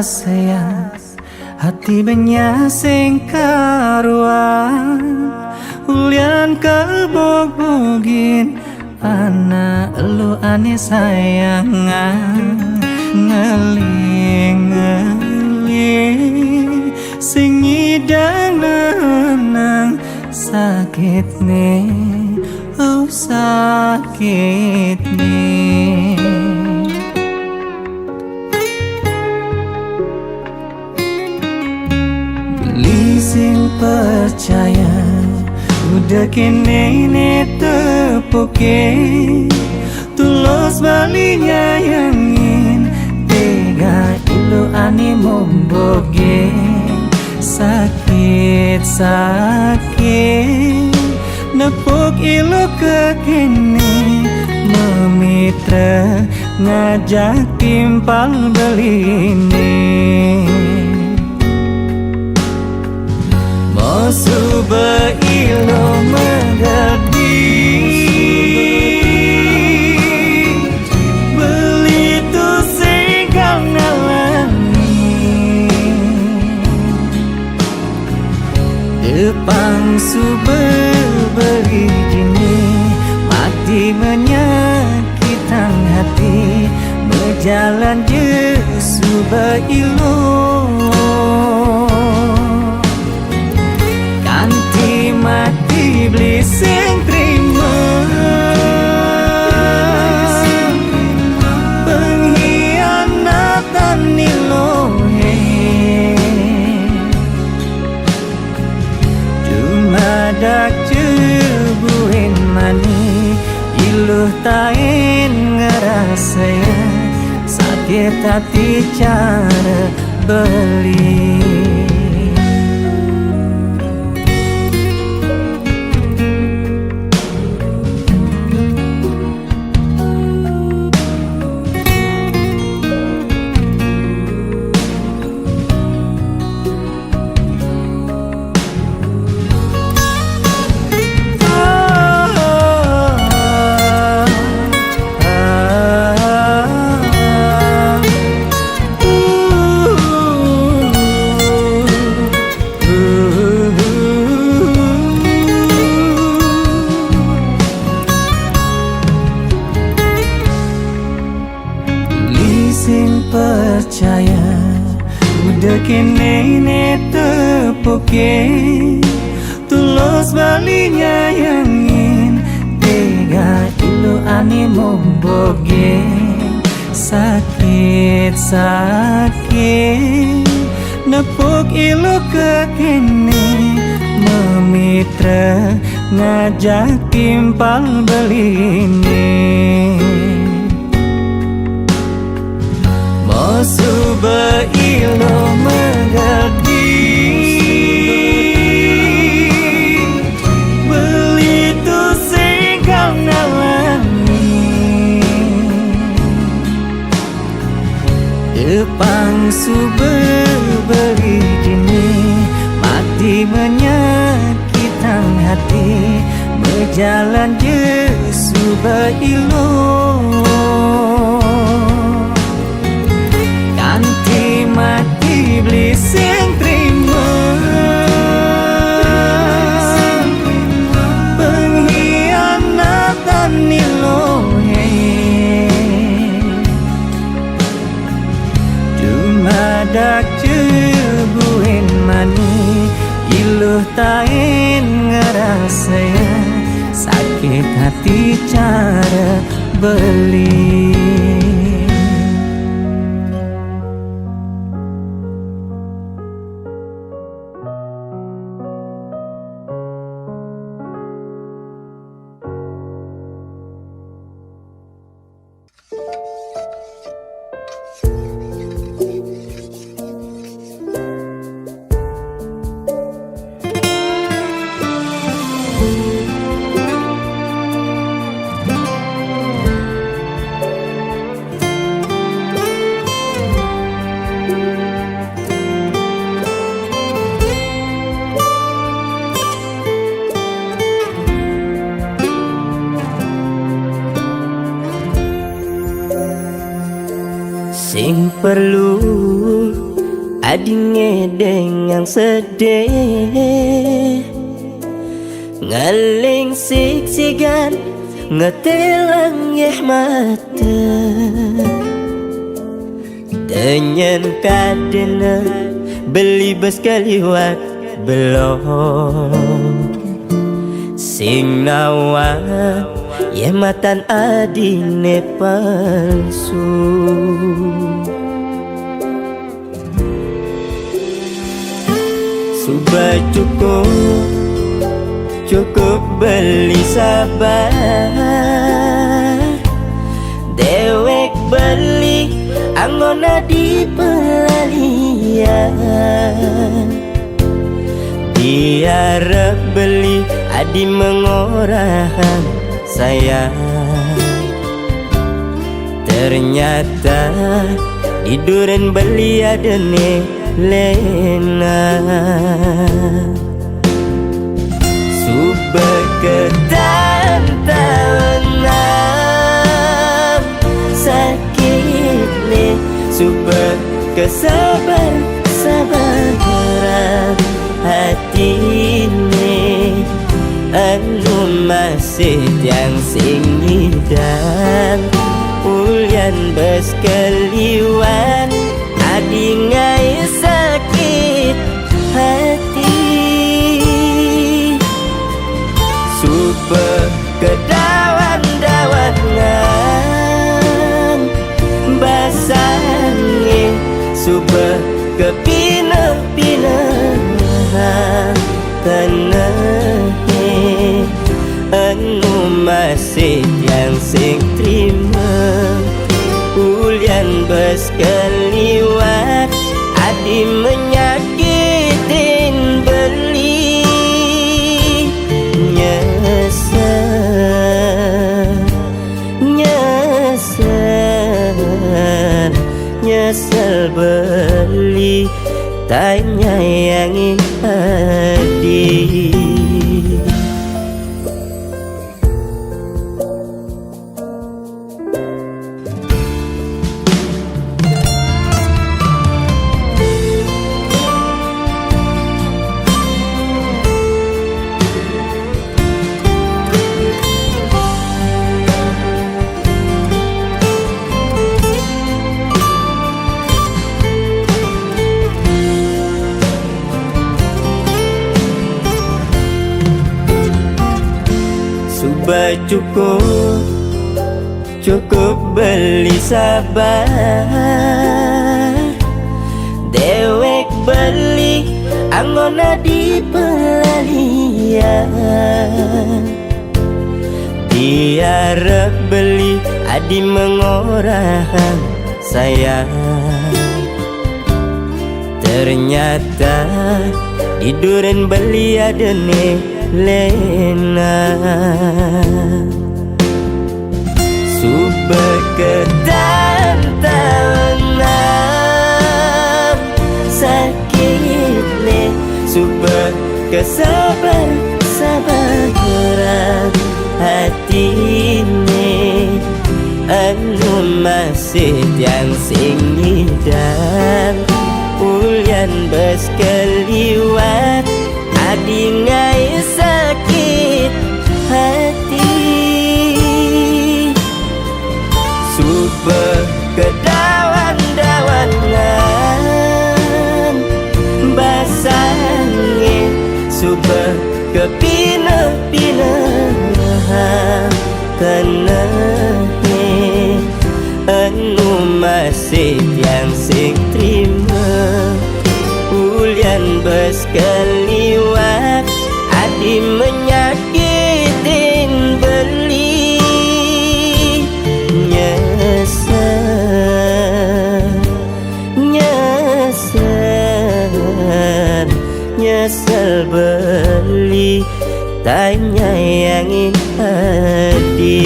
sayang hati banyak sing karuan ulian kebog-bogin ana elu ane sayangan ngeling-ngeling sing idang nenang sakit nih oh sakit nih. Beli sing percaya udah kene ne tepuke tulus balinya yangin tega ilu ane momboge sakit-sakit nepuk ilu kekini memitra ngajak timpal belini mau suba ilu mengerti beli tu singkang nalani depan suba beri jini mati menyakitkan hati berjalan je suba ilu kanti mati beli sing terima pengkhianatan nilohe dak cebuin mani iluh tain ngerasa sakit hati cara beli. Percaya udah kene ne tepuke tulus balinya yangin tega ilu ane momboge sakit-sakit nepuk ilu kekene memitra ngajak timpal belini suba ilu mengerti beli tu singkang nalani depan suba beri jini mati menyakitkan hati berjalan je suba ilu kanti mati beli sing terima pengkhianatan nilohe cuma dak cebuin mani iluh tain ngerasa sakit hati cara beli. Sing perlu adinge dengan sedih, ngaling siksigan ngetelang yeh mata, dengan kadena beli bes kaliwat belum sing nawa ye matan adine palsu. Sudah cukup beli sabar, dewek beli anggona di pelalian, diarep beli adi mengorahan sayang. Ternyata di duren beli adene lena, subah ketantangan sakit nih, subah kesabaran hati nih, anu masih yang sing dan ulian bes keliwan adi ngai sakit hati. Super kedawan-dawanan basangi, super kepinah-pinahan tenahi, anu masih yang sing terima ulian bes keliwat adi menyakitin beli. Nyesel beli tak nyayangi hati. Sudah cukup beli sabar, dewek beli anggona di pelalian, diarep beli adi mengorahan sayang. Ternyata di duren beli adene lena, subah ketantangan sakit nih, subah kesabaran hati nih, anu masih yang sing dan ulian bes keliwat adi ngai sakit hati. Subah kedawan-dawanan basangi, subah kepinah-pinahan tenahi, anu masih yang sing terima ulian bes keliwat adi menyakitin beli. Nyesel beli tak nyayangi hati.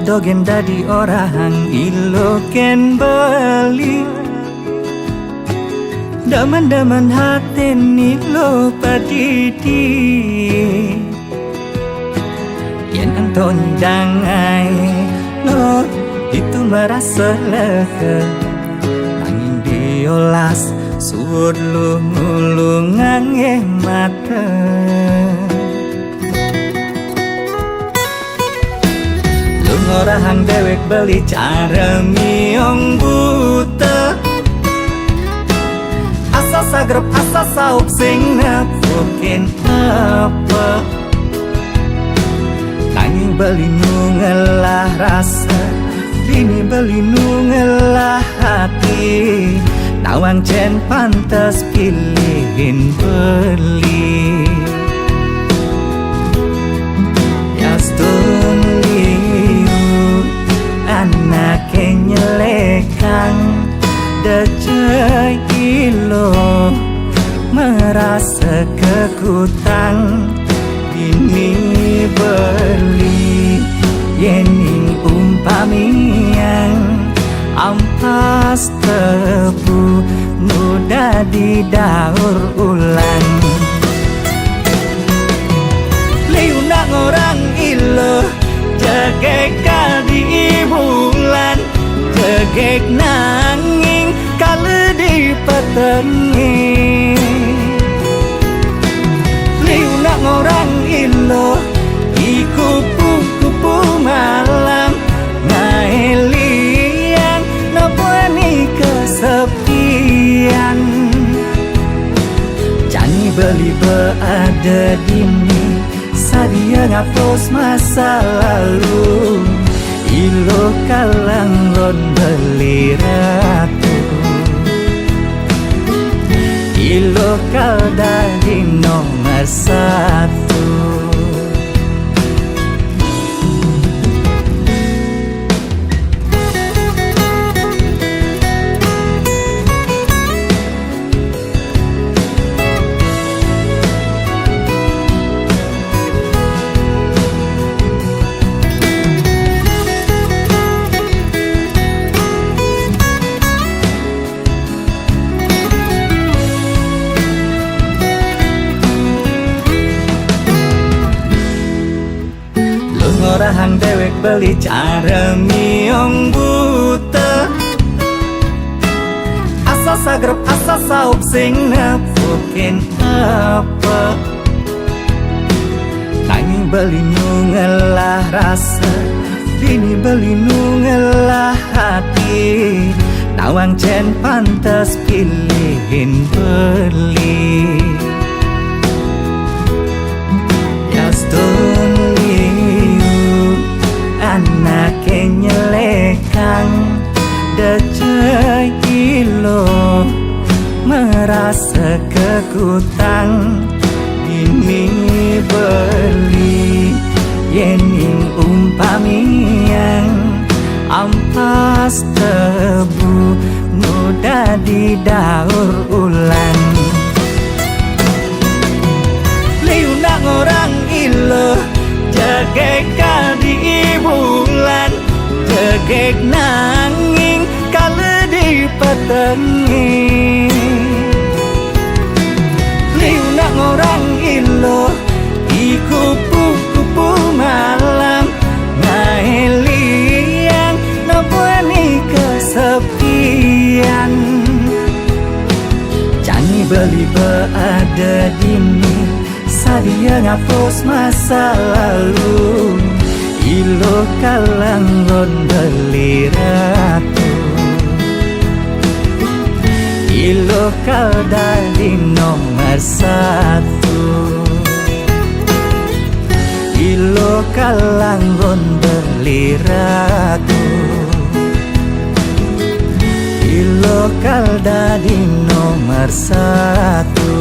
dogen dadi orang ilo ken beli daman-daman hati nilo padidi yen anton jangai lo itu merasa lega nanging diolas suwud lu ngulungan mata lu ngorahang dewek beli cara miong buta asa sagrep asa sauk sing nepukin apa nanging beli nungelah rasa dini beli nungelah hati nawang cen pantas pilihin beli Yastun liu anak nyelekang decai ilo merasa kekutang ini beli yening umpamiang ampas tebu muda didaur ulang liuna orang ilo jagek kadi bulan jagek nanging kala di petengi liuna orang ilo kupu-kupu malam ngaelian nabuani kesepian jani beli berada dini sadia ngapus masa lalu ilo kalanggon beli ratu ilo kalda di nomor satu Rahang dewek beli cara miong buta asa sagrep asa sauk sing nepukin apa nanging beli nungelah rasa dini beli nungelah hati nawang cen pantas pilihin beli Yastun anak nyelekang decai ilo merasa kekutang ini beli yening umpamiang ampas tebu muda didaur ulang liuna orang ilo jagek kadi bulan jagek nanging kala di petengi liuna orang ilo kupu-kupu malam ngaelian nabuani kesepian jani beli berada dini sadia ngapus masa lalu ilo kalanggon beli ratu ilo kalda di nomor satu ilo kalanggon beli ratu ilo kalda di nomor satu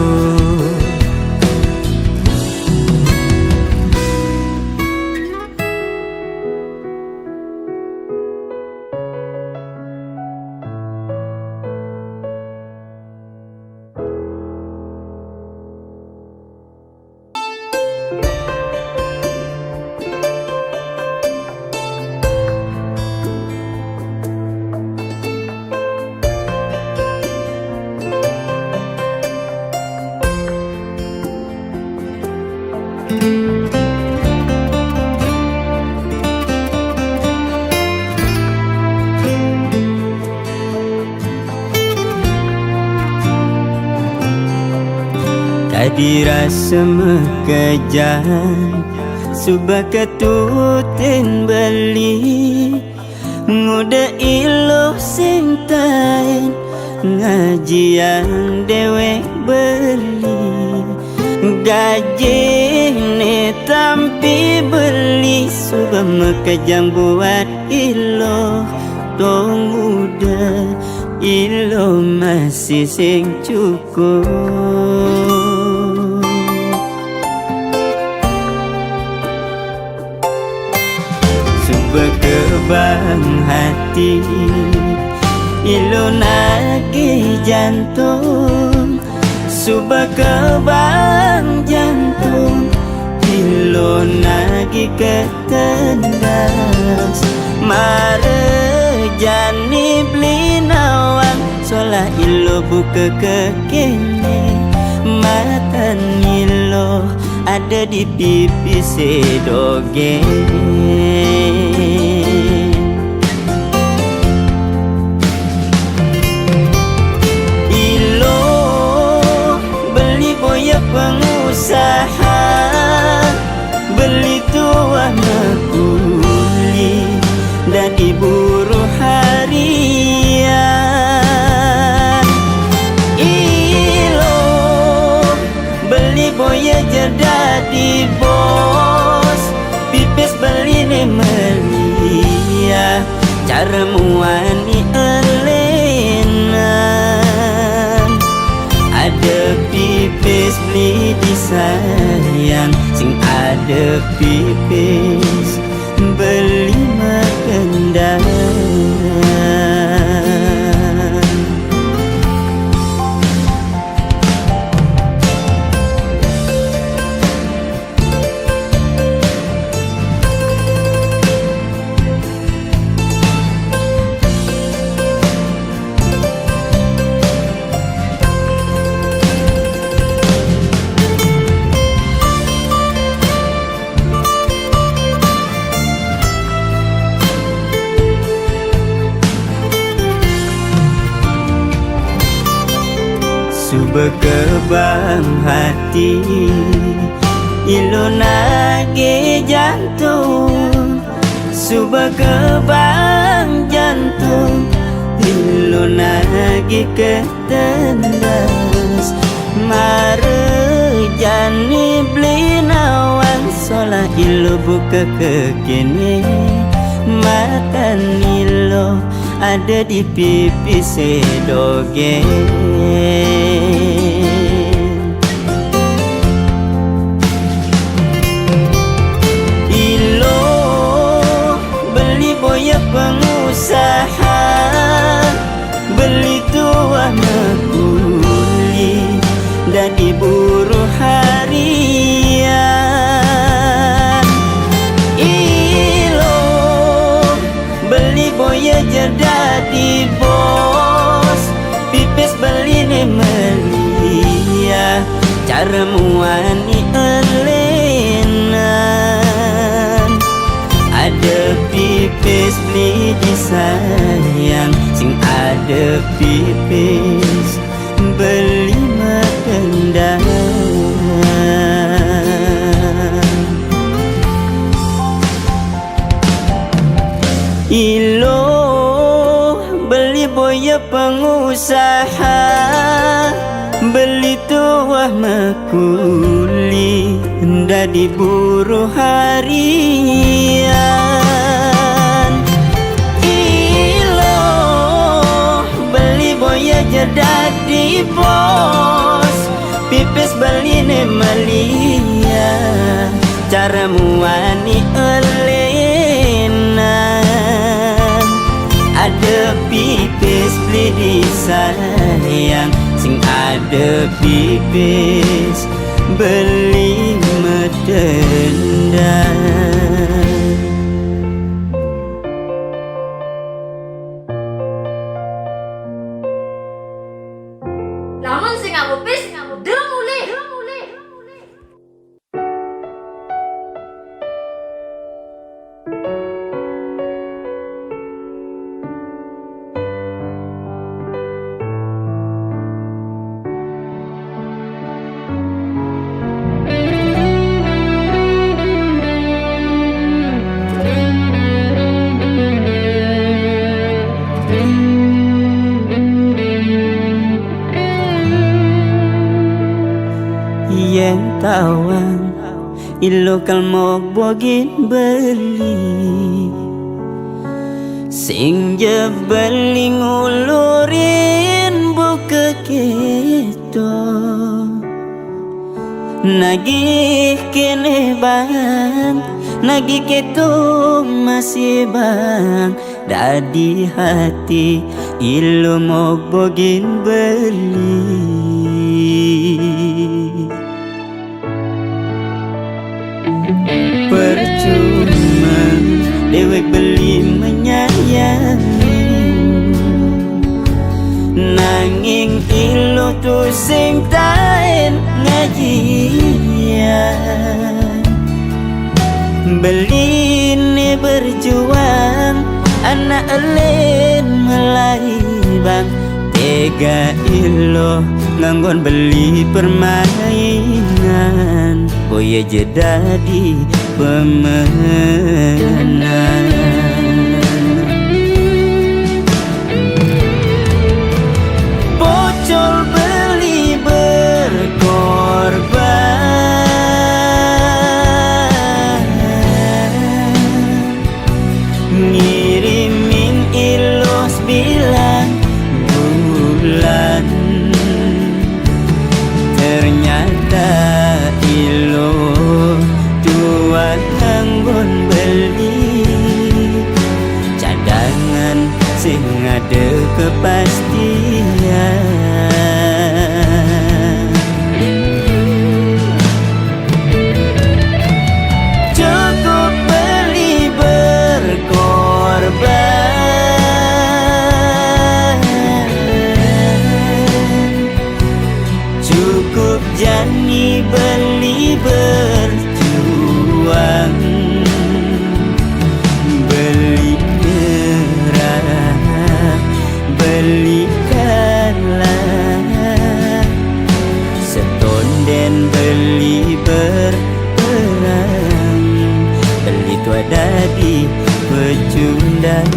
Adi rasa mekejang Subah ketutin beli Nguda iluh sintain Ngajian dewek beli Gaji ni tampi beli Subah mekejang buat iluh Tong udah iluh masih sing cukup Berkebang hati Ilo nagih jantung Subah kebang jantung Ilo nagih ketendas Mare jani beli nawang Solah ilo buka kekene Matan ilo ada di pipi sedoge Ilo beli boya pengusaha Beli tua mekuli dan diburu harian Ilo beli boya jadi bos Pipis beli ni melia Cara muani elenan Ada pipis beli disayang Sing ada pipis beli makendang Berkebang hati Ilo nagih jantung Subah kebang jantung Ilo nagih ketendas Mare jani beli nawang Solah ilo buka kekene Matan ilo ada di pipi sedoge Ilo beli boya pengusaha Beli tua mekuli dan diburu harian Ilo beli boya jadi bos Pipis beli ni melia Cara muani elenan Ada pipis beli disayang Sing ada pipis beli makendang Ilo beli boya pengusaha Beli tuah mekuli nda diburu harian Ilo beli boya jadi bos Pipis beli ni melia Cara muani elenan Ada pipis beli disayang Sing ada pipis beli medendang Lamun sing ngamu pis, delok mulih. tawang ilo kalmog bogin beli sing jebeling ulurin buka keto nagih kene bang nagih keto masih bang dadi hati ilo mau bogin beli percuma dewek beli menyayangi nanging ilo tu sing tain ngajian beli ni berjuang anak elen melai bang tega ilo nganggon beli permainan boya jadi pemenang bocor beli berkorban ngirimin ilos bilang bulan ternyata ilo tuan anggun beli cadangan sing ada kepastian cukup beli berkorban cukup jani beli berjuang beli merah beli kalah setonden beli berperang beli tu ada di pecundang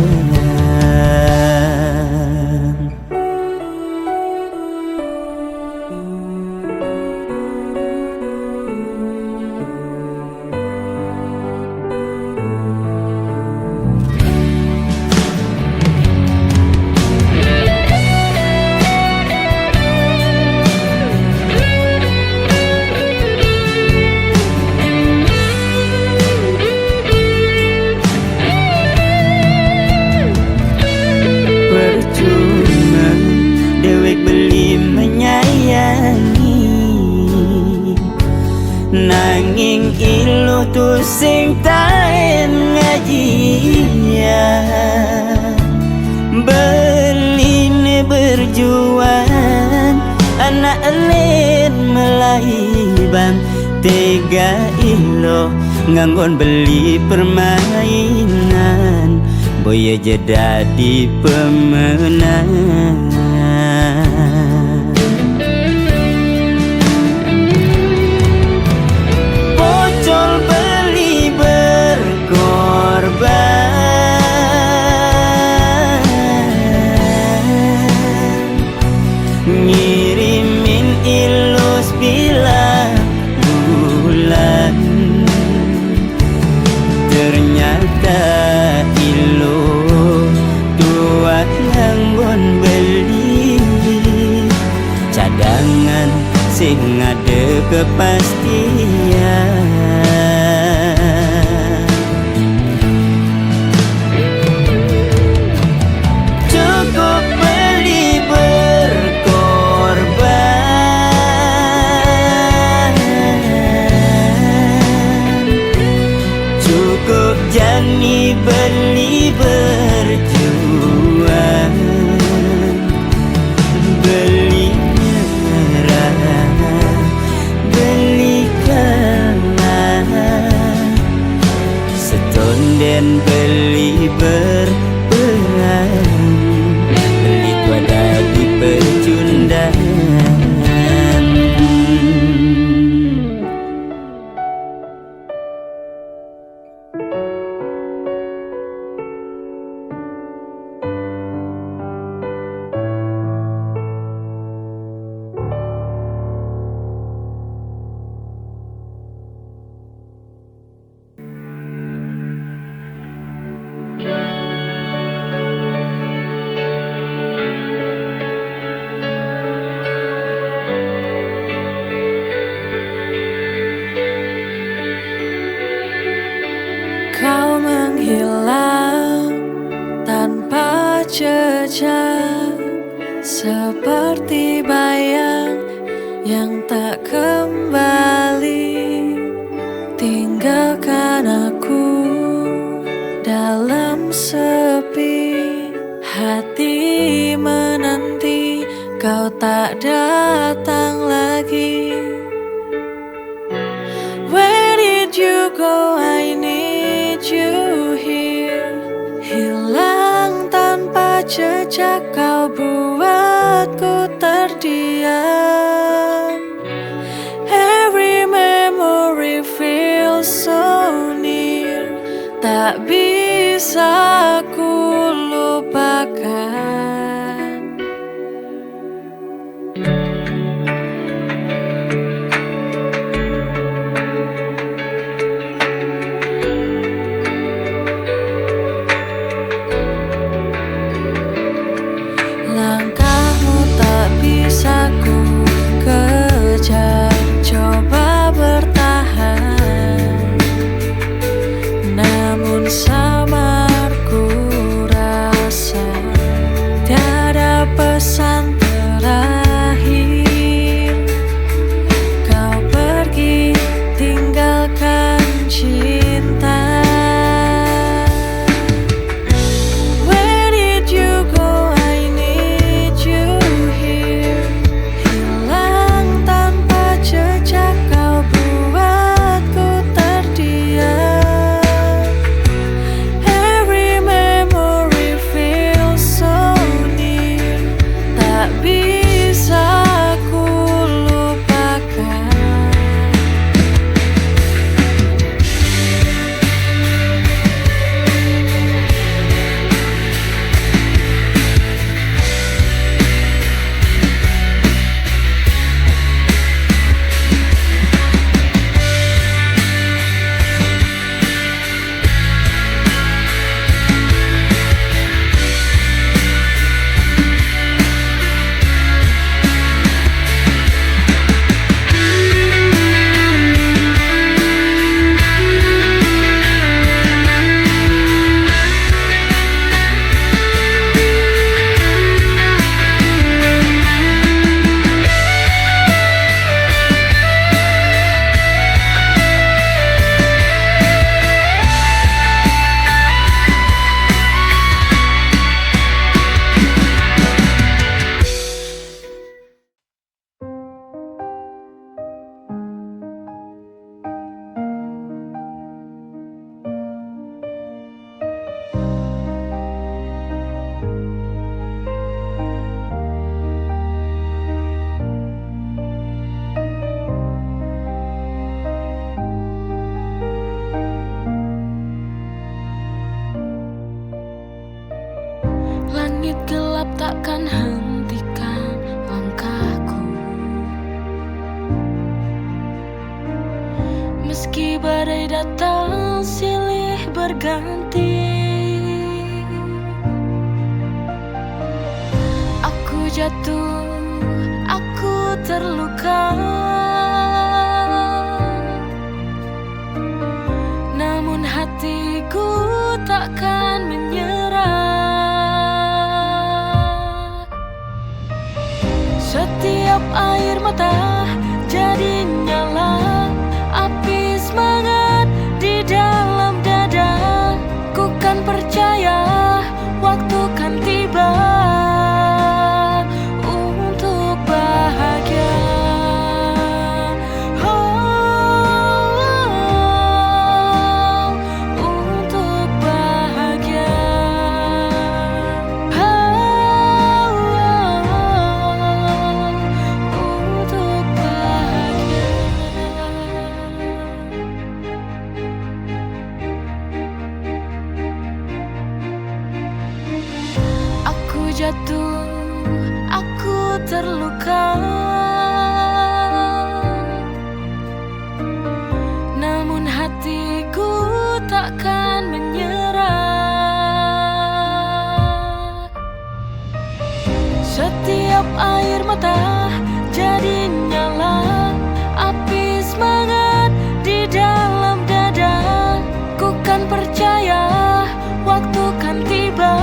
nanging ilo tu sing tain ngajian beli ni berjuang anak elen melai bang tega ilo nganggon beli permainan boya jadi pemenang ngirimin ilus bilang bulan ternyata ilo tuat nganggon beli cadangan sing ada kepastian cukup beli cukup jani beli berjuang beli merah beli jejak seperti bayang yang tak kembali. Tinggalkan aku dalam sepi, hati menanti kau tak datang lagi. Where did you go? I need you here. Hilang tanpa jejak, kau buatku terdiam. Every memory feels so near, tak bisa ku lupakan. Langkahmu tak bisa ku kejar, coba bertahan, namun samar ku rasa tiada pesan terakhir. Kau pergi tinggalkan cinta. Where did you go? I need you here. Hilang tanpa jejak, kau buatku terdiam. Every memory feels so near, tak bisa ku lupakan. Langit gelap takkan hentikan langkahku, meski badai datang silih berganti. Aku jatuh, aku terluka, namun hatiku takkan menyerah. Setiap air mata jadi nyala, api semangat di dalam dada. Ku kan percaya waktu kan tiba untuk bahagia. Untuk bahagia. Untuk bahagia. Aku jatuh, aku terluka, namun hatiku takkan menyerah. Setiap air mata jadi nyala, api semangat di dalam dada. Ku kan percaya waktu kan tiba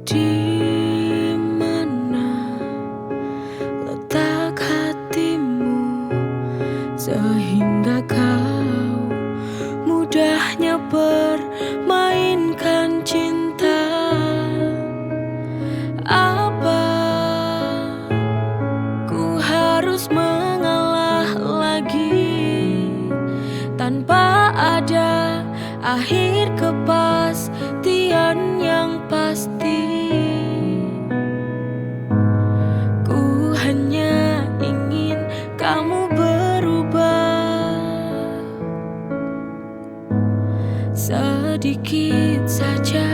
di mana letak hatimu sehingga kau mudahnya permainkan cinta? Apa ku harus mengalah lagi tanpa ada akhir kepastian yang pasti? Ku hanya ingin kamu berubah sedikit saja,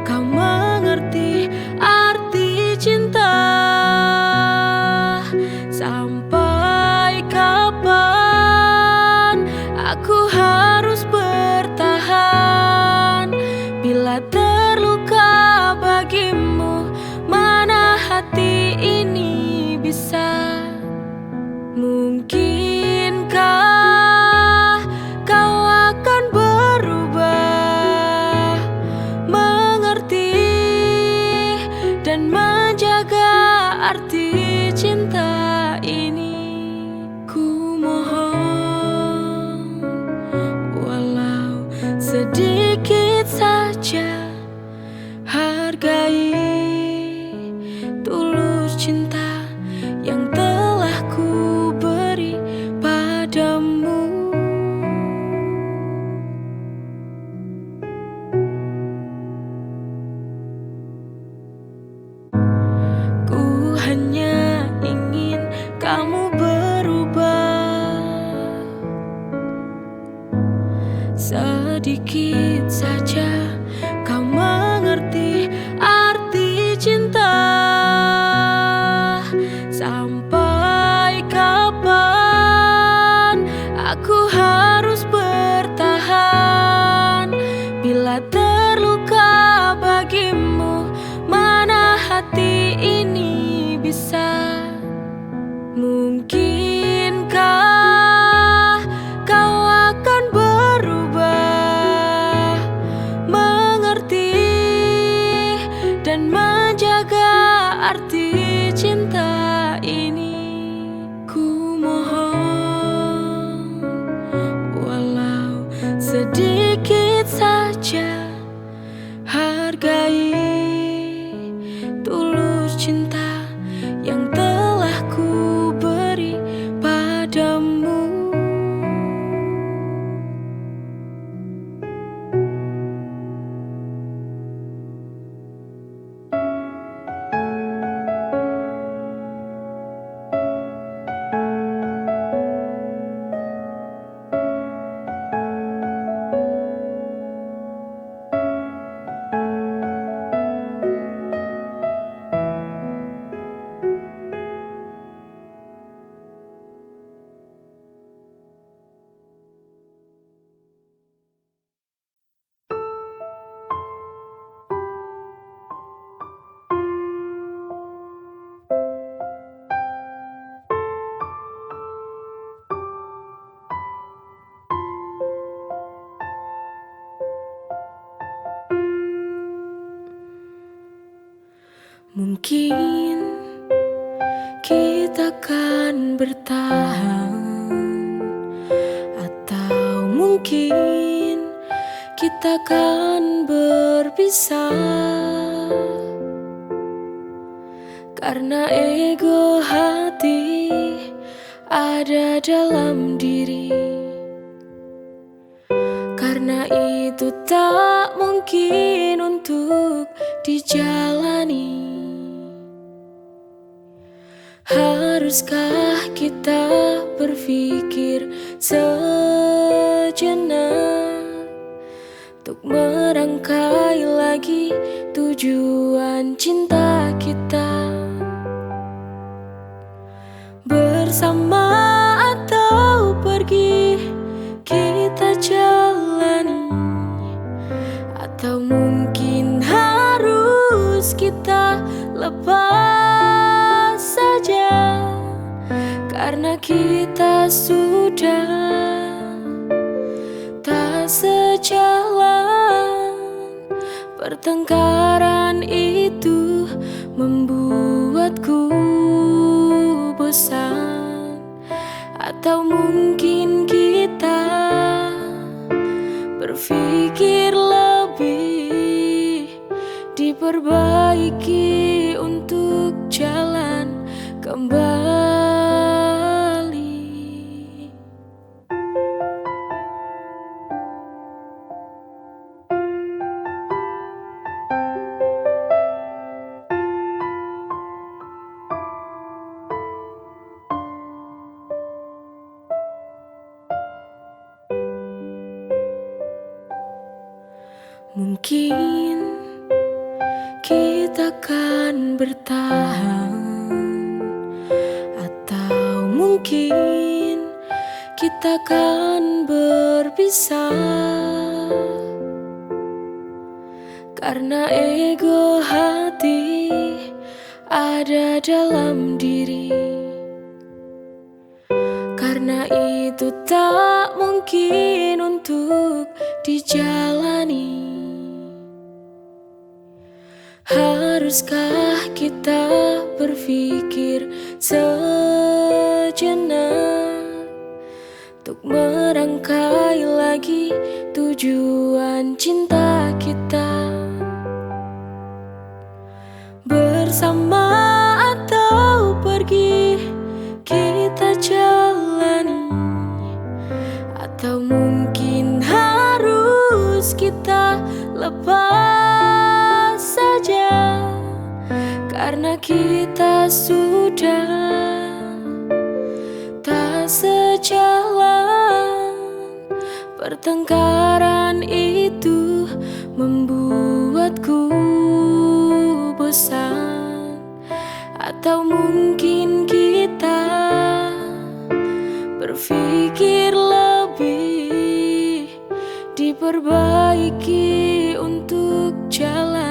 kau mengerti arti cinta. Sampai kapan aku harus bertahan bila terluka bagimu? Mana hati ini bisa? Mungkinkah kau akan berubah, mengerti dan menjaga arti cinta ini? Ku mohon walau sedikit saja, hargai tulus cinta yang telah ku beri padamu. Ku hanya ingin kamu berubah sedikit saja, kau mengerti arti cinta. Sampai kapan aku harus bertahan bila terluka bagimu? Mana hati ini bisa? Mungkinkah kau akan berubah, mengerti dan menjaga arti cinta ini? Ku mohon walau sedikit saja, hargai tulus cinta yang telah ku beri padamu. Mungkin kita kan bertahan, atau mungkin kita kan berpisah, karena ego hati ada dalam diri. Karena itu tak mungkin untuk dijalani. Haruskah kita berpikir sejenak untuk merangkai lagi tujuan cinta kita? Bersama atau pergi kita jalani, atau mungkin harus kita lepas saja, karena kita sudah tak sejalan. Pertengkaran itu diperbaiki untuk jalan kembali. Mungkin kita kan bertahan, atau mungkin kita kan berpisah, karena ego hati ada dalam diri. Karena itu tak mungkin untuk dijalani. Haruskah kita berpikir sejenak untuk merangkai lagi tujuan cinta kita? Bersama atau pergi kita jalani, atau mungkin harus kita lepas saja, karena kita sudah tak sejalan. Pertengkaran itu membuatku bosan, atau mungkin kita berpikir lebih diperbaiki untuk jalan